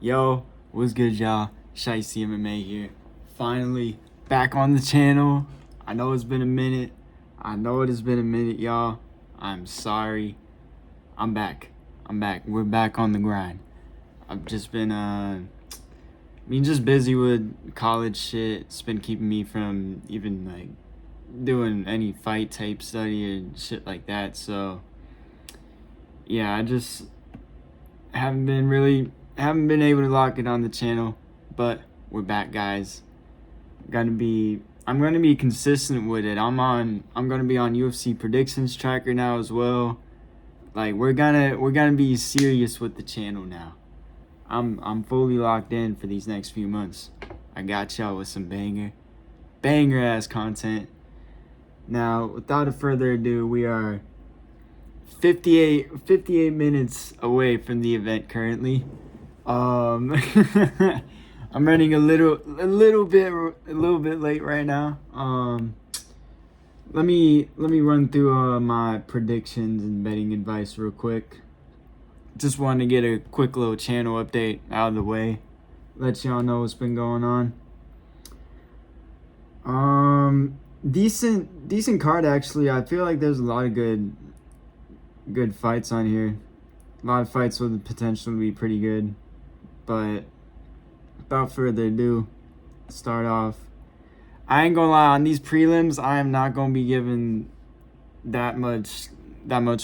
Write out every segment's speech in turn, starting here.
Yo, what's good, y'all? Shiesty MMA here. Finally back on the channel. I know it's been a minute. I know it has been a minute, y'all. I'm sorry. I'm back. We're back on the grind. I've just been, just busy with college shit. It's been keeping me from even, doing any fight tape study and shit like that. So, yeah, I just haven't been able to lock it on the channel, but we're back, guys. I'm gonna be consistent with it. I'm gonna be on UFC predictions tracker now as well. Like we're gonna be serious with the channel now. I'm fully locked in for these next few months. I got y'all with some banger ass content. Now, without a further ado, we are 58 minutes away from the event currently. I'm running a little bit late right now. Let me run through my predictions and betting advice real quick. Just wanted to get a quick little channel update out of the way. Let y'all know what's been going on. Decent card actually. I feel like there's a lot of good fights on here. A lot of fights with the potential to be pretty good. But without further ado, start off. I ain't gonna lie, on these prelims, I am not gonna be giving that much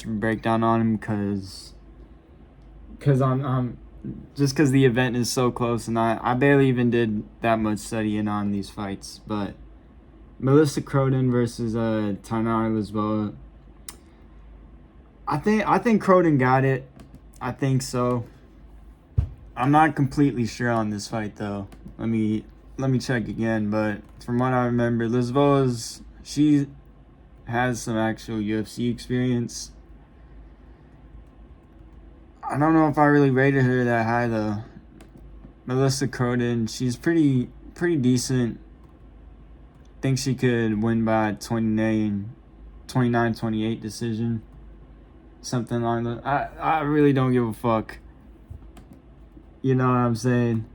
breakdown on them because I'm just because the event is so close and I barely even did that much studying on these fights. But Melissa Croden versus Tainara Lisboa. I think Croden got it. I think so. I'm not completely sure on this fight though. Let me check again, but from what I remember, she has some actual UFC experience. I don't know if I really rated her that high though. Melissa Croden, she's pretty decent. Think she could win by 29-28 decision. Something like that. I really don't give a fuck. You know what I'm saying?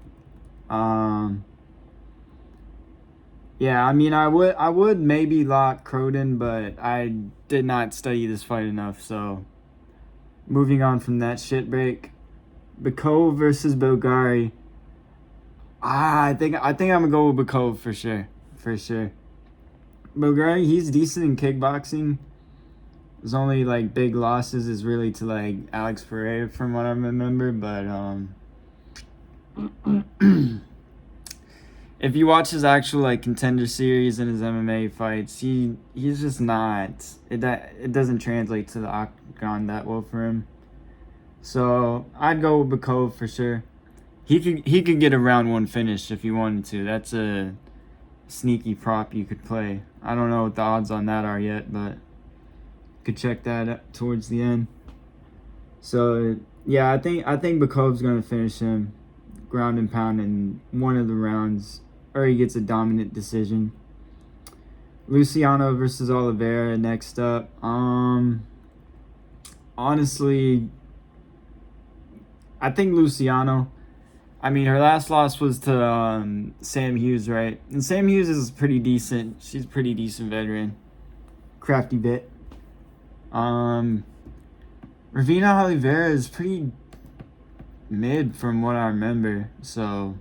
Yeah, I mean, I would maybe lock Croden, but I did not study this fight enough. So, moving on from that shit break, Bykov versus Belgari. I think I'm gonna go with Bykov for sure. Belgari, he's decent in kickboxing. His only big losses is really to Alex Pereira from what I remember, but if you watch his actual contender series and his MMA fights, he's just not it doesn't translate to the octagon that well for him. So I'd go with Bykov for sure. He could get a round one finish if he wanted to. That's a sneaky prop you could play. I don't know what the odds on that are yet, but could check that up towards the end. So yeah, I think Bykov's gonna finish him ground and pound in one of the rounds, or he gets a dominant decision. Luciano versus Oliveira next up. Honestly, I think Luciano. I mean, her last loss was to Sam Hughes, right? And Sam Hughes is pretty decent. She's a pretty decent veteran. Crafty bit. Ravina Oliveira is pretty mid from what I remember. So,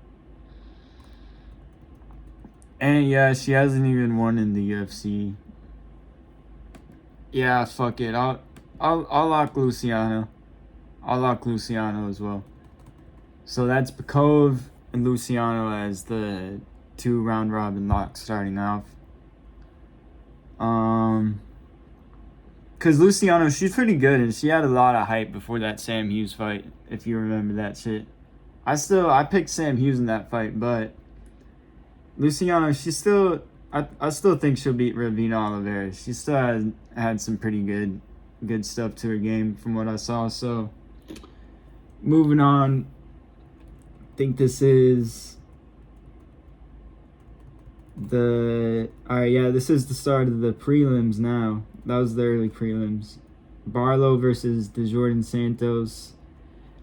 and yeah, she hasn't even won in the UFC. Yeah, fuck it. I'll lock Luciano. I'll lock Luciano as well. So that's Bykov and Luciano as the 2 round robin locks starting off. Cause Luciano, she's pretty good and she had a lot of hype before that Sam Hughes fight, if you remember that shit. I picked Sam Hughes in that fight, but Luciano, I still think she'll beat Ravina Oliveira. She still had some pretty good stuff to her game from what I saw. So moving on, I think this is this is the start of the prelims now. That was the early prelims. Barlow versus DeJordan Santos.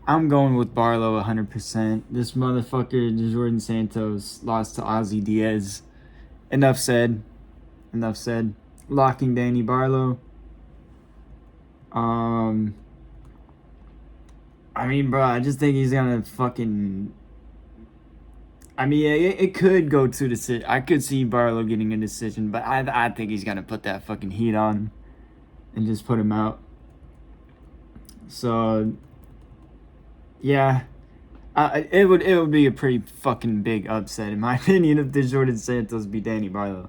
I'm going with Barlow 100%. This motherfucker, Jordan Santos, lost to Ozzy Diaz. Enough said. Enough said. Locking Danny Barlow. I mean, bro, I just think he's gonna fucking. I mean, it could go to decision. I could see Barlow getting a decision, but I think he's gonna put that fucking heat on him and just put him out. So, yeah, it would be a pretty fucking big upset in my opinion if the Jordan Santos beat Danny Barlow.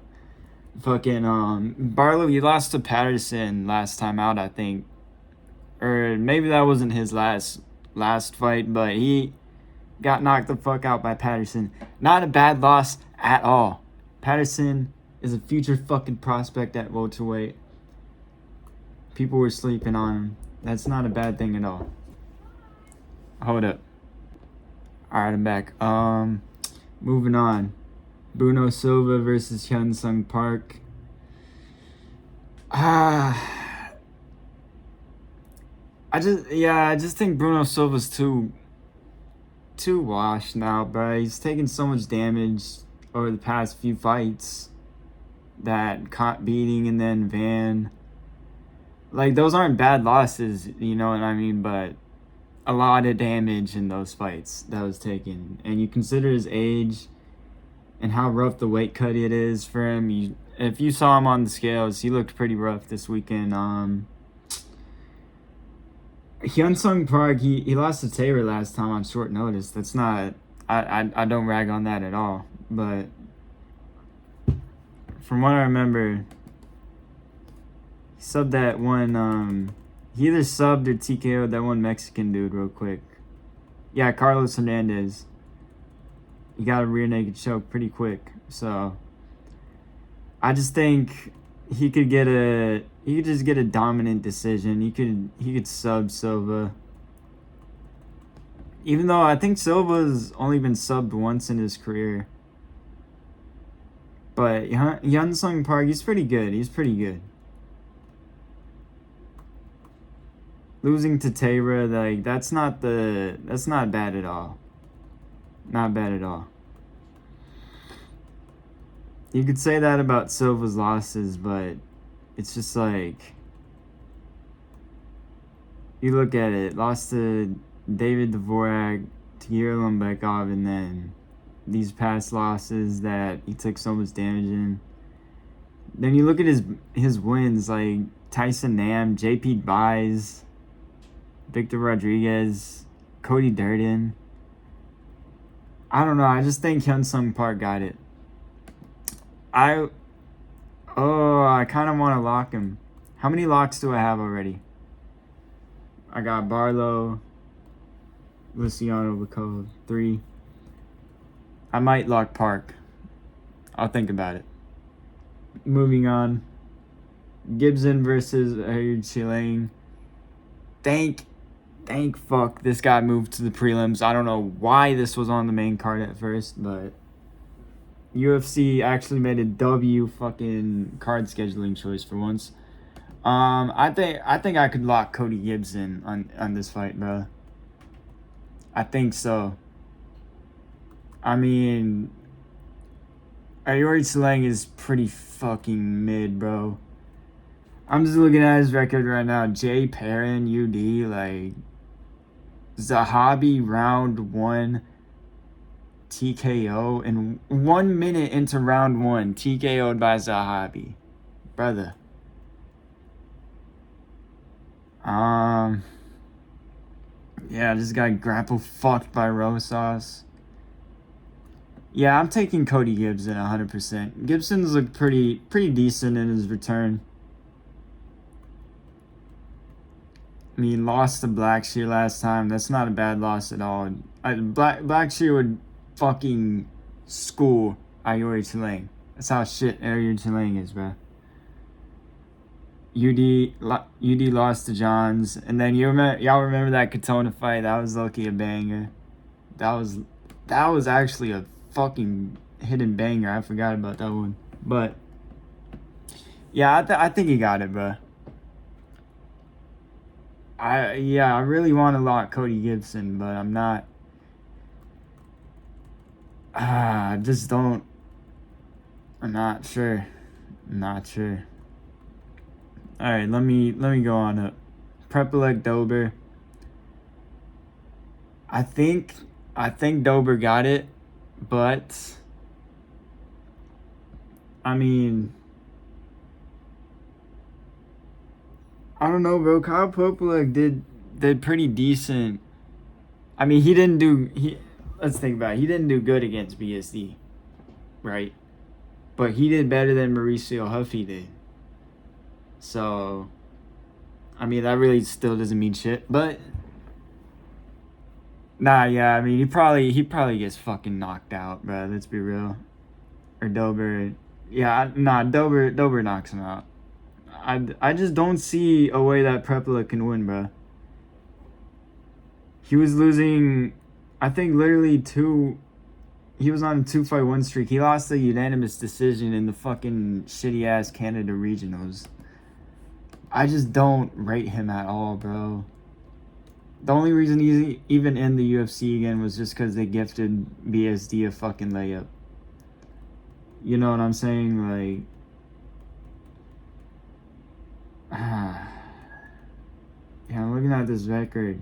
Fucking Barlow, he lost to Patterson last time out, I think, or maybe that wasn't his last fight, but he got knocked the fuck out by Patterson. Not a bad loss at all. Patterson is a future fucking prospect at welterweight. People were sleeping on him. That's not a bad thing at all. Hold up. Alright, I'm back. Moving on. Bruno Silva versus Hyun Sung Park. I just think Bruno Silva's too washed now, bro. He's taken so much damage over the past few fights. That caught beating and then Van. Like, those aren't bad losses, you know what I mean? But a lot of damage in those fights that was taken. And you consider his age and how rough the weight cut it is for him. If you saw him on the scales, he looked pretty rough this weekend. Hyun Sung Park, he lost to Taylor last time on short notice. That's not... I don't rag on that at all. But from what I remember, he subbed that one... he either subbed or TKO'd that one Mexican dude real quick. Yeah, Carlos Hernandez. He got a rear naked choke pretty quick. So I just think he could just get a dominant decision. He could sub Silva. Even though I think Silva's only been subbed once in his career. But Hyun Sung Park, he's pretty good. He's pretty good. Losing to Taylor, like, that's not bad at all. Not bad at all. You could say that about Silva's losses, but it's just like, you look at it, lost to David Dvorak, Tagir Lumbekov, and then these past losses that he took so much damage in. Then you look at his wins, like Tyson Nam, JP Buys, Victor Rodriguez, Cody Durden. I don't know. I just think Hyun Sung Park got it. I kind of want to lock him. How many locks do I have already? I got Barlow, Luciano Bacova, 3. I might lock Park. I'll think about it. Moving on. Gibson versus Chilang. Thank fuck this guy moved to the prelims. I don't know why this was on the main card at first, but UFC actually made a W fucking card scheduling choice for once. I think I could lock Cody Gibson on this fight, bro. I think so. I mean, Ayori Chilang is pretty fucking mid, bro. I'm just looking at his record right now. Jay Perrin, UD, like, Zahabi round 1 TKO, and 1 minute into round 1 TKO'd by Zahabi, brother. Yeah, this guy grapple fucked by Rosas. Yeah, I'm taking Cody Gibson 100%. Gibson's looked pretty decent in his return. I mean, lost to Blackshear last time. That's not a bad loss at all. Blackshear would fucking school Ayori Chilang. That's how shit Ayori Chilang is, bro. UD lost to Johns, and then y'all remember that Katona fight? That was lucky a banger. That was actually a fucking hidden banger. I forgot about that one, but yeah, I think he got it, bro. I really want to lock Cody Gibson, but I'm not. I just don't. I'm not sure. I'm not sure. All right, let me go on up. Prepelec Dober. I think Dober got it, but I mean, I don't know, bro. Kyle Prepelec did pretty decent. I mean, he didn't do he. Let's think about it. He didn't do good against BSD, right? But he did better than Mauricio Huffy did. So, I mean, that really still doesn't mean shit. But nah, yeah. I mean, he probably gets fucking knocked out, bro. Let's be real. Or Dober, yeah, nah. Dober knocks him out. I just don't see a way that Prepula can win, bro. He was losing, I think, literally two. He was on a 2-fight win streak. He lost a unanimous decision in the fucking shitty ass Canada regionals. I just don't rate him at all, bro. The only reason he's even in the UFC again was just because they gifted BSD a fucking layup. You know what I'm saying? Like, yeah, I'm looking at this record.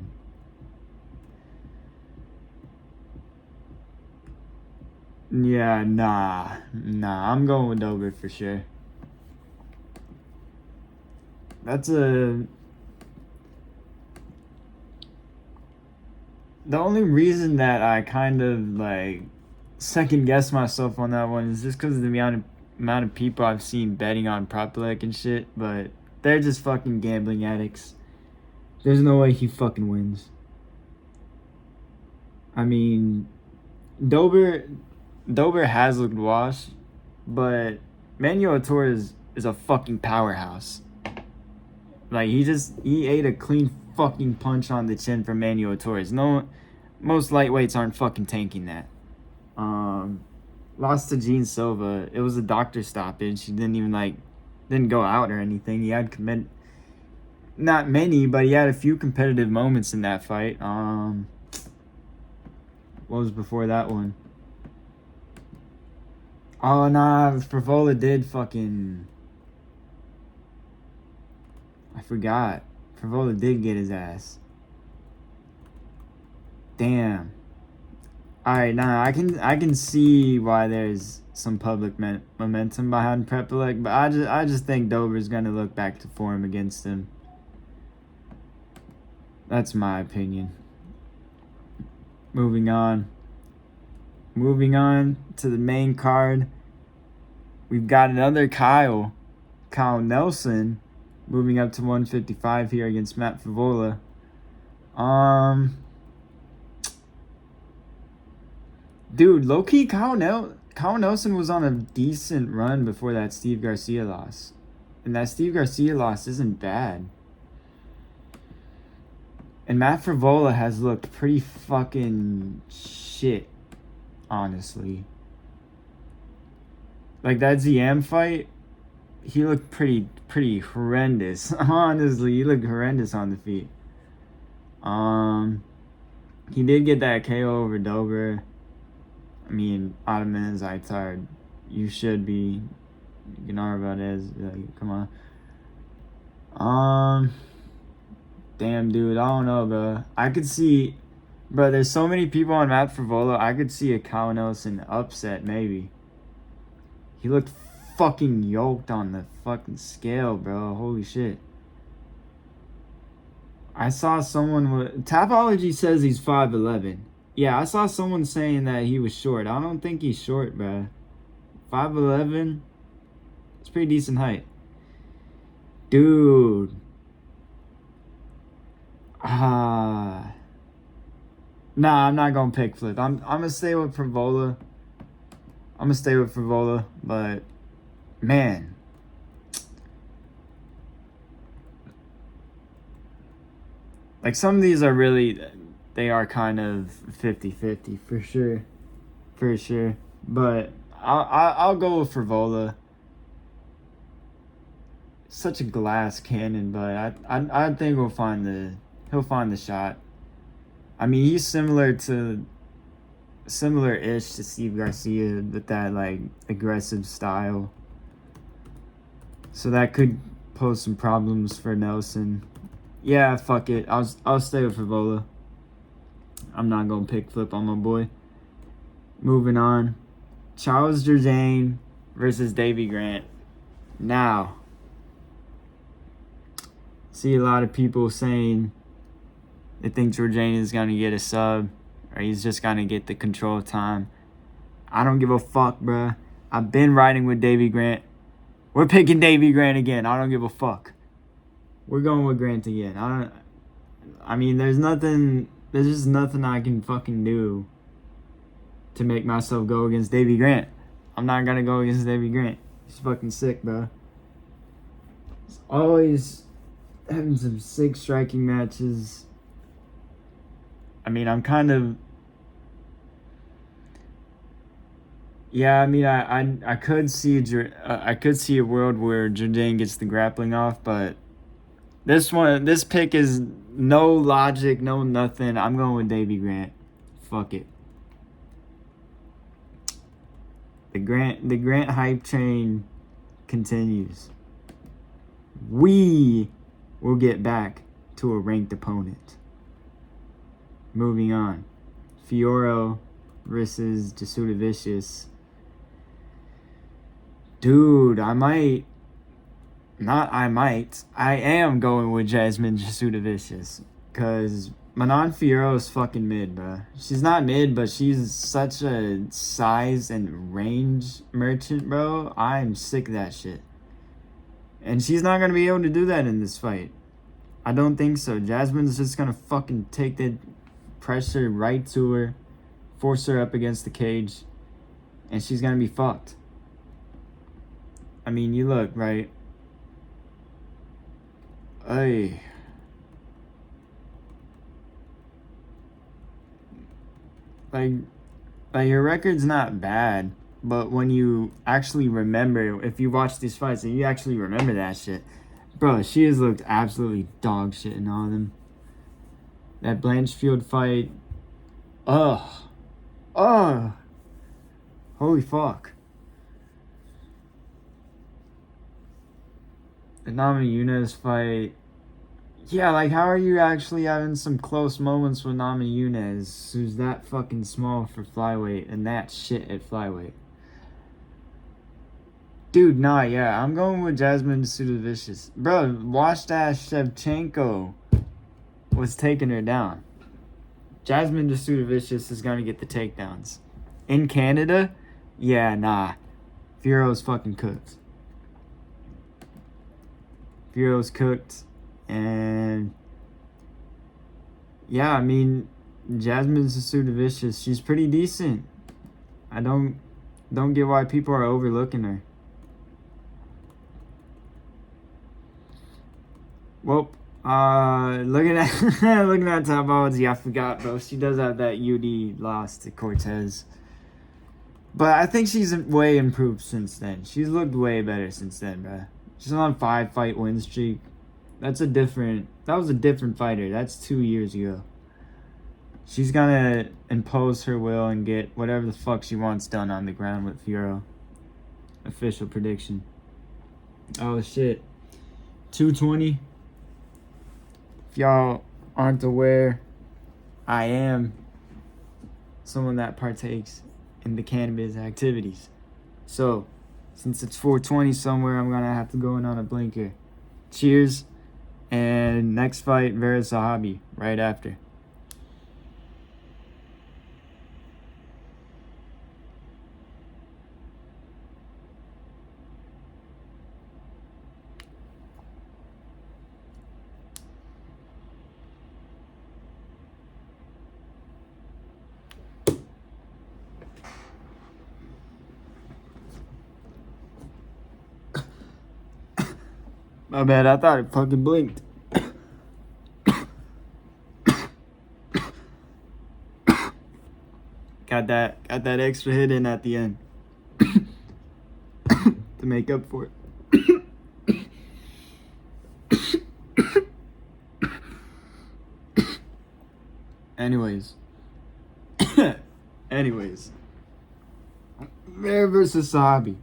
Yeah, nah. I'm going with Dober for sure. That's a. The only reason that I kind of like second guess myself on that one is just because of the amount of people I've seen betting on Prepelec and shit, but they're just fucking gambling addicts. There's no way he fucking wins. I mean, Dober has looked washed, but Manuel Torres is a fucking powerhouse. Like he ate a clean fucking punch on the chin from Manuel Torres. No, most lightweights aren't fucking tanking that. Lost to Gene Silva. It was a doctor stoppage. He didn't go out or anything. He had not many, but he had a few competitive moments in that fight. What was before that one? Oh nah, Frivola did fucking. I forgot. Frivola did get his ass. Damn. Alright, nah, I can see why there's some public momentum behind Prepelec, but I just think Dober's gonna look back to form against him. That's my opinion. Moving on to the main card. We've got another Kyle Nelson, moving up to 155 here against Matt Frivola. Dude, low-key, Kyle Nelson was on a decent run before that Steve Garcia loss. And that Steve Garcia loss isn't bad. And Matt Frivola has looked pretty fucking shit, honestly. Like, that ZM fight, he looked pretty horrendous. Honestly, he looked horrendous on the feet. He did get that KO over Dober. I mean, Ottoman is Aitar. You should be. Gennaro Valdez, come on. Damn, dude, I don't know, bro. I could see, bro, there's so many people on Matt Frivola. I could see a Kyle Nelson upset, maybe. He looked fucking yoked on the fucking scale, bro. Holy shit. I saw someone with Tapology says he's 5'11". Yeah, I saw someone saying that he was short. I don't think he's short, bro. 5'11". It's pretty decent height. Dude. Nah, I'm not gonna pick Flip. I'm gonna stay with Frivola. But man. Like, some of these are really, they are kind of 50-50 for sure. For sure. But I'll go with Frivola. Such a glass cannon, but I think we'll find He'll find the shot. I mean, he's similar-ish to Steve Garcia with that like aggressive style. So that could pose some problems for Nelson. Yeah, fuck it. I'll stay with Favola. I'm not gonna pick flip on my boy. Moving on. Charles Jourdain versus Davy Grant. Now, see a lot of people saying they think Jourdain is gonna get a sub, or he's just gonna get the control time. I don't give a fuck, bruh. I've been riding with Davy Grant. We're picking Davy Grant again. I don't give a fuck. We're going with Grant again. I mean, there's just nothing I can fucking do to make myself go against Davy Grant. I'm not gonna go against Davy Grant. He's fucking sick, bro. He's always having some sick striking matches. I mean, I'm kind of... Yeah, I mean, I could see a world where Jourdain gets the grappling off, but this pick is no logic, no nothing. I'm going with Davy Grant. Fuck it. The Grant hype train continues. We will get back to a ranked opponent. Moving on. Fiorot versus Jasudavicius. Dude, I am going with Jasmine Jasudavicius. Because Manon Fiorot is fucking mid, bro. She's not mid, but she's such a size and range merchant, bro. I'm sick of that shit. And she's not going to be able to do that in this fight. I don't think so. Jasmine's just going to fucking take the pressure right to her, force her up against the cage, and she's going to be fucked. I mean, you look, right? Ay. Like your record's not bad, but when you actually remember, if you watch these fights and you actually remember that shit, bro, she has looked absolutely dog shit in all of them. That Blanchfield fight, ugh, holy fuck. The Namajunas fight, yeah, like, how are you actually having some close moments with Namajunas, who's that fucking small for flyweight and that shit at flyweight? Dude, nah, yeah, I'm going with Jasmine Jasudavicius. Bro, Washdash Shevchenko was taking her down. Jasmine Jasudavicius is going to get the takedowns. In Canada, yeah, nah. Fiorot's fucking cooked. Fiorot's cooked. And yeah, I mean, Jasmine Jasudavicius, she's pretty decent. I don't get why people are overlooking her. Well, looking at top odds, yeah, I forgot, bro. She does have that UD loss to Cortez. But I think she's way improved since then. She's looked way better since then, bro. She's on a 5-fight win streak. That was a different fighter. That's 2 years ago. She's gonna impose her will and get whatever the fuck she wants done on the ground with Fiorot. Official prediction. Oh shit. 220. If y'all aren't aware, I am someone that partakes in the cannabis activities. So, since it's 420 somewhere, I'm gonna have to go in on a blinker. Cheers. And next fight, Vera Zahabi, right after. My bad, I thought it fucking blinked. Got that extra hit in at the end to make up for it. Anyways. Anyways. Vera versus Sahabi.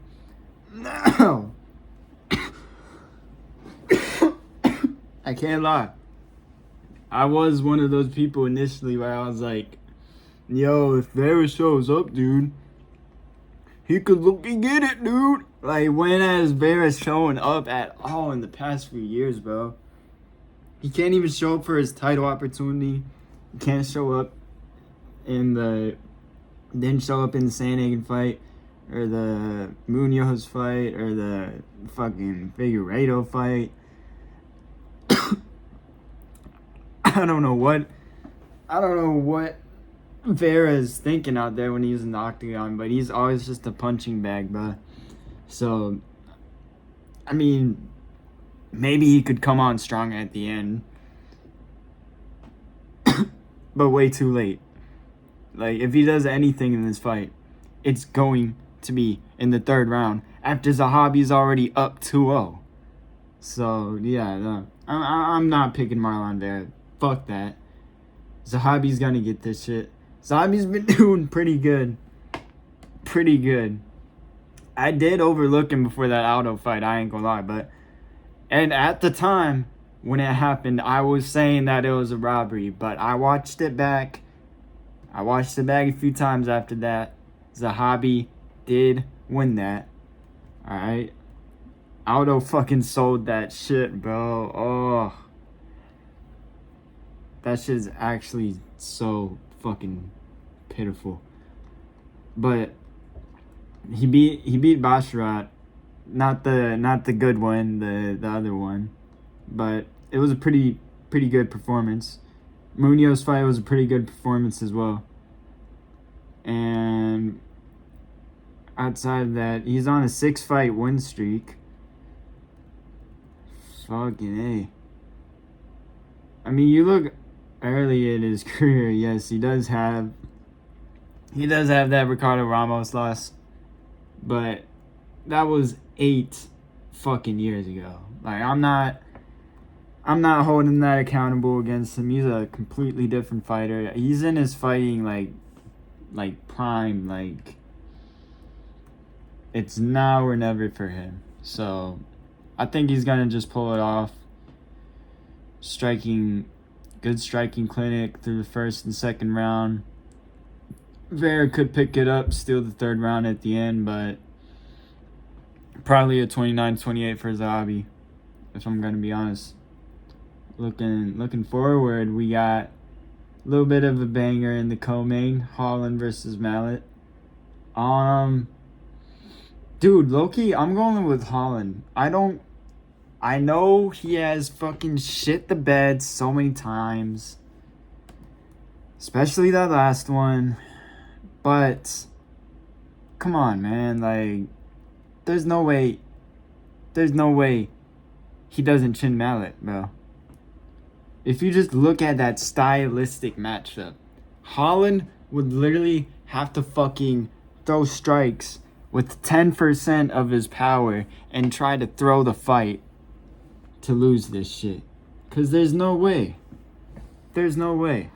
No. I can't lie. I was one of those people initially where I was like, yo, if Vera shows up, dude, he could look and get it, dude. Like, when has Vera showing up at all in the past few years, bro? He can't even show up for his title opportunity. He can't show up didn't show up in the Sandhagen fight, or the Munoz fight, or the fucking Figueiredo fight. I don't know what Vera is thinking out there when he's in the octagon, but he's always just a punching bag, bro. So, I mean, maybe he could come on strong at the end, but way too late. Like, if he does anything in this fight, it's going to be in the third round after Zahabi's already up 2-0. So, yeah, no, I'm not picking Marlon Vera. Fuck that. Zahabi's gonna get this shit. Zahabi's been doing pretty good. Pretty good. I did overlook him before that Aldo fight, I ain't gonna lie, and at the time when it happened, I was saying that it was a robbery, but I watched it back a few times after that. Zahabi did win that. Alright? Aldo fucking sold that shit, bro. Oh. That shit is actually so fucking pitiful. But he beat Basharat. Not the good one, the other one. But it was a pretty good performance. Munoz fight was a pretty good performance as well. And outside of that, he's on a 6-fight win streak. Fucking A. I mean, you look early in his career, yes, he does have that Ricardo Ramos loss, but that was 8 fucking years ago. Like, I'm not holding that accountable against him. He's a completely different fighter. He's in his fighting like prime, like it's now or never for him. So I think he's gonna just pull it off. Good striking clinic through the first and second round. Vera could pick it up, steal the third round at the end, but probably a 29-28 for Zahabi, if I'm gonna be honest. Looking forward, we got a little bit of a banger in the co-main, Holland versus Mallet. Dude, low-key, I'm going with Holland. I know he has fucking shit the bed so many times, especially that last one, but come on, man, like, there's no way he doesn't chin Mallet, bro. If you just look at that stylistic matchup, Holland would literally have to fucking throw strikes with 10% of his power and try to throw the fight to lose this shit. Because there's no way. There's no way.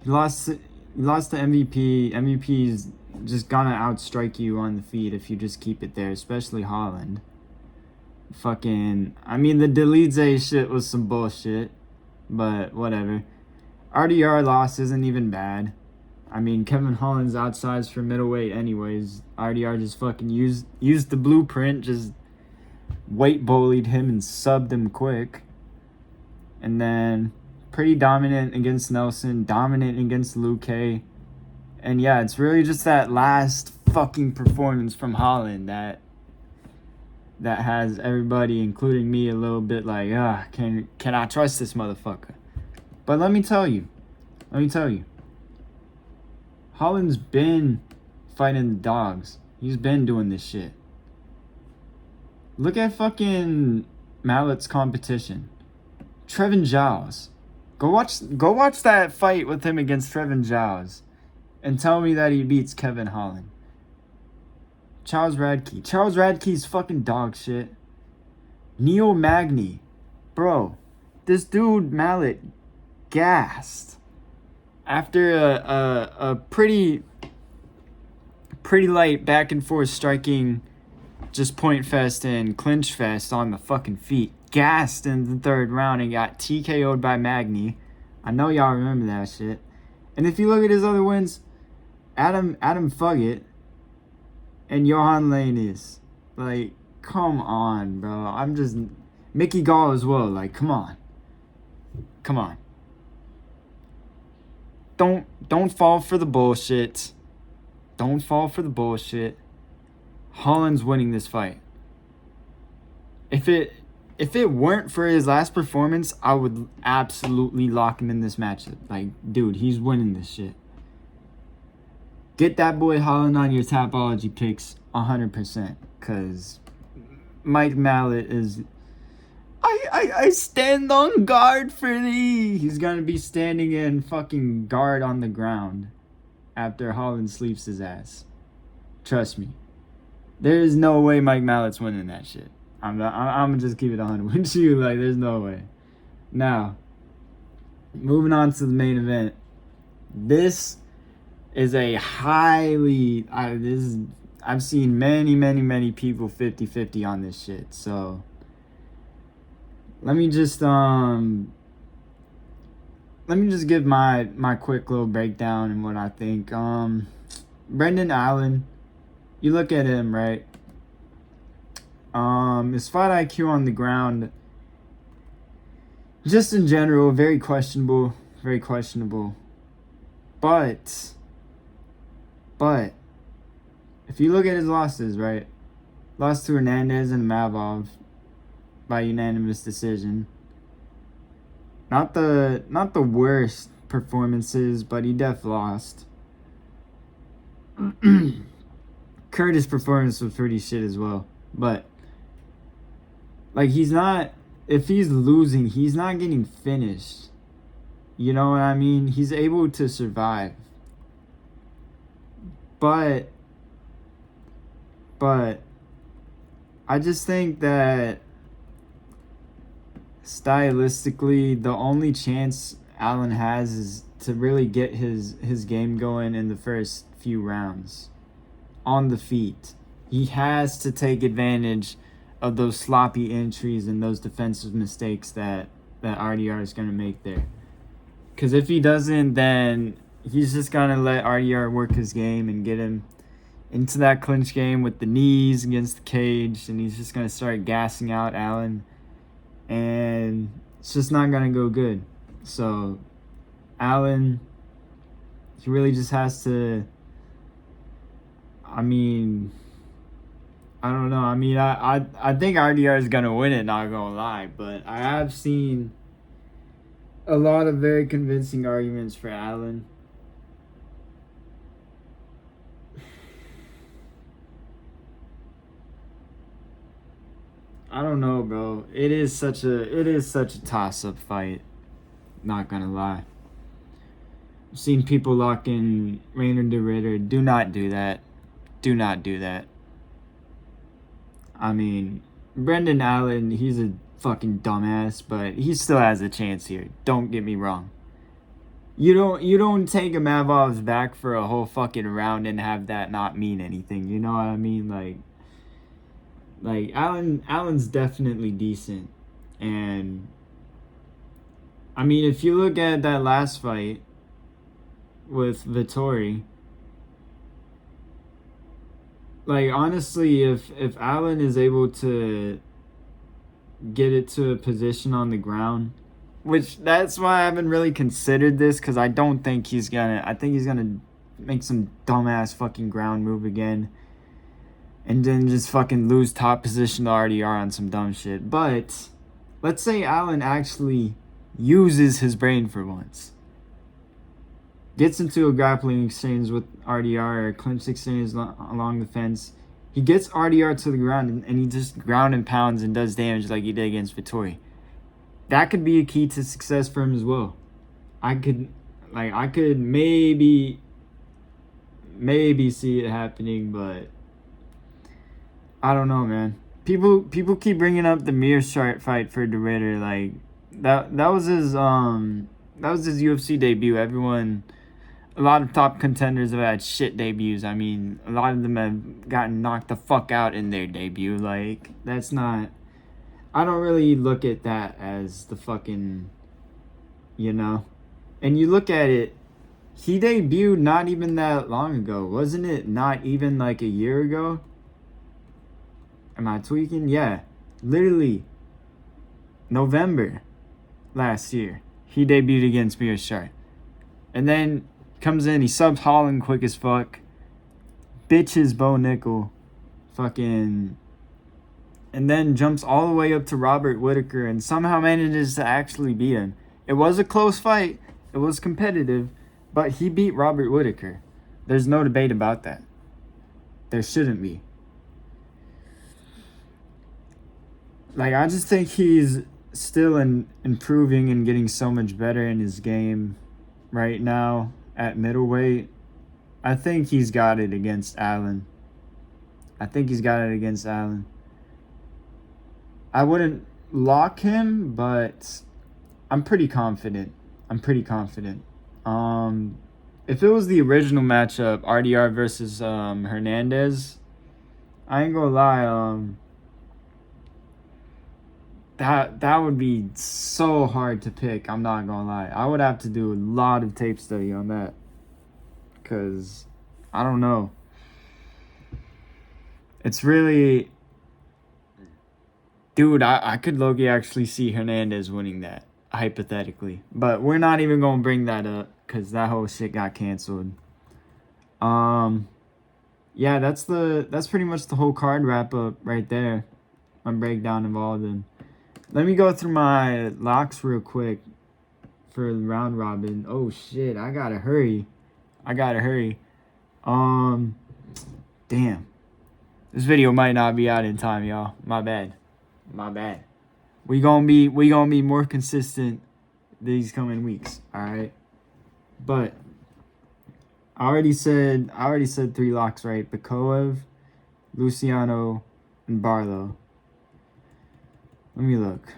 He lost to MVP. MVP's just gonna outstrike you on the feet if you just keep it there, especially Holland. Fucking, I mean, the Delize shit was some bullshit, but whatever. RDR loss isn't even bad. I mean, Kevin Holland's outsized for middleweight anyways. RDR just fucking used the blueprint, just weight bullied him and subbed him quick. And then pretty dominant against Nelson, dominant against Luque. And yeah, it's really just that last fucking performance from Holland that has everybody, including me, a little bit like, can I trust this motherfucker? But let me tell you, Holland's been fighting the dogs. He's been doing this shit. Look at fucking Mallet's competition. Trevin Giles. Go watch that fight with him against Trevin Giles and tell me that he beats Kevin Holland. Charles Radke's fucking dog shit. Neil Magny. Bro, this dude Mallet gassed. after a pretty light back and forth striking, just point fest and clinch fest on the fucking feet, gassed in the third round and got TKO'd by Magny. I know y'all remember that shit. And if you look at his other wins, Adam Fuggett and Johan Lainez, like, come on, bro. I'm just Mickey Gall as well. Like, come on. Don't fall for the bullshit. Don't fall for the bullshit. Holland's winning this fight. If it weren't for his last performance, I would absolutely lock him in this match. Like, dude, he's winning this shit. Get that boy Holland on your Tapology picks 100%. Because Mike Mallet is... I stand on guard for thee. He's going to be standing in fucking guard on the ground after Holland sleeps his ass. Trust me. There is no way Mike Mallett's winning that shit. I'm going to just keep it 100 with you. Like, there's no way. Now, moving on to the main event. This is a highly... I've seen many people 50-50 on this shit. So, let me just give my quick little breakdown and what I think. Brendan Allen, you look at him, right? His fight IQ on the ground, just in general, very questionable. But if you look at his losses, right? Lost to Hernandez and Mavov by unanimous decision. Not the worst performances, but he def lost. Curtis' performance was pretty shit as well. But, like, if he's losing, he's not getting finished. You know what I mean? He's able to survive. But I just think that stylistically, the only chance Allen has is to really get his game going in the first few rounds on the feet. He has to take advantage of those sloppy entries and those defensive mistakes that RDR is going to make there. Because if he doesn't, then he's just going to let RDR work his game and get him into that clinch game with the knees against the cage, and he's just going to start gassing out Allen, and it's just not going to go good. So Allen, he really just has to, I don't know. I think RDR is going to win it, not going to lie, but I have seen a lot of very convincing arguments for Allen. I don't know, bro. It is such a toss-up fight. Not gonna lie. I've seen people lock in Reiner de Ridder. Do not do that. Do not do that. Brendan Allen, he's a fucking dumbass, but he still has a chance here. Don't get me wrong. You don't take a Mavov's back for a whole fucking round and have that not mean anything. You know what I mean? Like Allen's definitely decent. And if you look at that last fight with Vettori, like, honestly, if Allen is able to get it to a position on the ground, which that's why I haven't really considered this, because I think he's gonna make some dumbass fucking ground move again and then just fucking lose top position to RDR on some dumb shit. But let's say Allen actually uses his brain for once, gets into a grappling exchange with RDR or a clinch exchange along the fence. He gets RDR to the ground and he just ground and pounds and does damage like he did against Vettori. That could be a key to success for him as well. I could maybe see it happening, but I don't know, man. People keep bringing up the Meerschaert fight for de Ridder. Like, that was his that was his UFC debut. A lot of top contenders have had shit debuts. I mean, a lot of them have gotten knocked the fuck out in their debut. Like, that's not... I don't really look at that as the fucking... You know? And you look at it, he debuted not even that long ago. Wasn't it not even like a year ago? Am I tweaking? Yeah. Literally, November last year, he debuted against Meerschaert. And then comes in, he subs Holland quick as fuck. Bitches Bo Nickel. Fucking... And then jumps all the way up to Robert Whittaker and somehow manages to actually beat him. It was a close fight. It was competitive. But he beat Robert Whittaker. There's no debate about that. There shouldn't be. Like, I just think he's still improving and getting so much better in his game right now at middleweight. I think he's got it against Allen. I wouldn't lock him, but I'm pretty confident. If it was the original matchup, RDR versus Hernandez, I ain't gonna lie, that would be so hard to pick. I'm not gonna lie. I would have to do a lot of tape study on that, cause I don't know. It's really, dude. I could low-key actually see Hernandez winning that, hypothetically, but we're not even gonna bring that up because that whole shit got canceled. Yeah, that's pretty much the whole card wrap up right there. My breakdown of all of them. Let me go through my locks real quick for the round robin. Oh shit, I gotta hurry. Damn. This video might not be out in time, y'all. My bad. We gonna be more consistent these coming weeks, alright? But I already said 3 locks, right? Bikoev, Luciano, and Barlow. Let me look.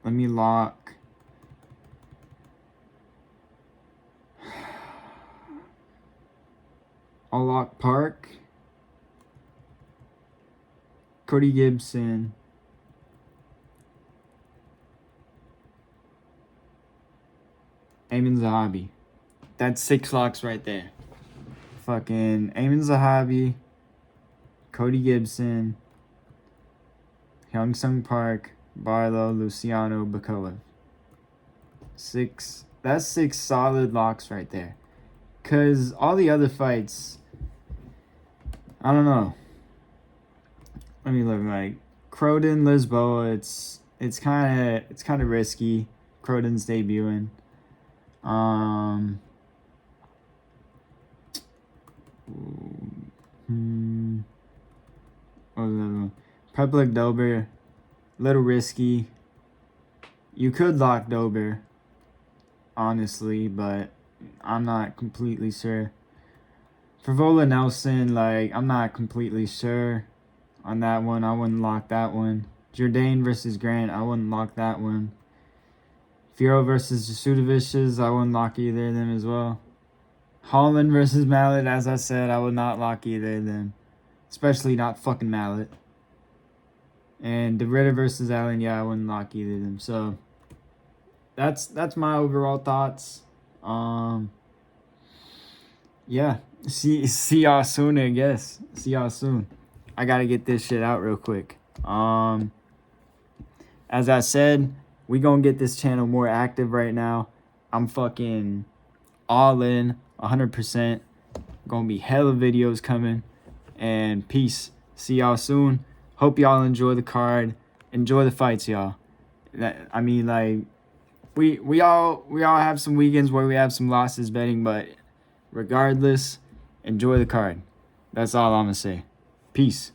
Let me lock. I'll lock Park, Cody Gibson, Amin Zahabi. That's 6 locks right there. Fucking Amin Zahabi, Cody Gibson, Hyung Sung Park, Barlow, Luciano, Bikoev. 6. That's 6 solid locks right there. Cause all the other fights, I don't know. Let me look. Like Croden, Lisboa. It's kind of risky. Croden's debuting. What was the other one? Public Dober, little risky. You could lock Dober, honestly, but I'm not completely sure. Favola Nelson, like, I'm not completely sure on that one. I wouldn't lock that one. Jourdain versus Grant, I wouldn't lock that one. Firo versus Jasudavicius, I wouldn't lock either of them as well. Holland versus Mallet, as I said, I would not lock either of them. Especially not fucking Mallet. And DeRidder versus Allen, yeah, I wouldn't lock either of them. So, that's my overall thoughts. Yeah. See y'all soon, I guess. See y'all soon. I gotta get this shit out real quick. As I said, we gonna get this channel more active right now. I'm fucking all in, 100%. Gonna be hella videos coming. And peace. See y'all soon. Hope y'all enjoy the card. Enjoy the fights, y'all. I mean, like, we all have some weekends where we have some losses betting, but regardless, enjoy the card. That's all I'm gonna say. Peace.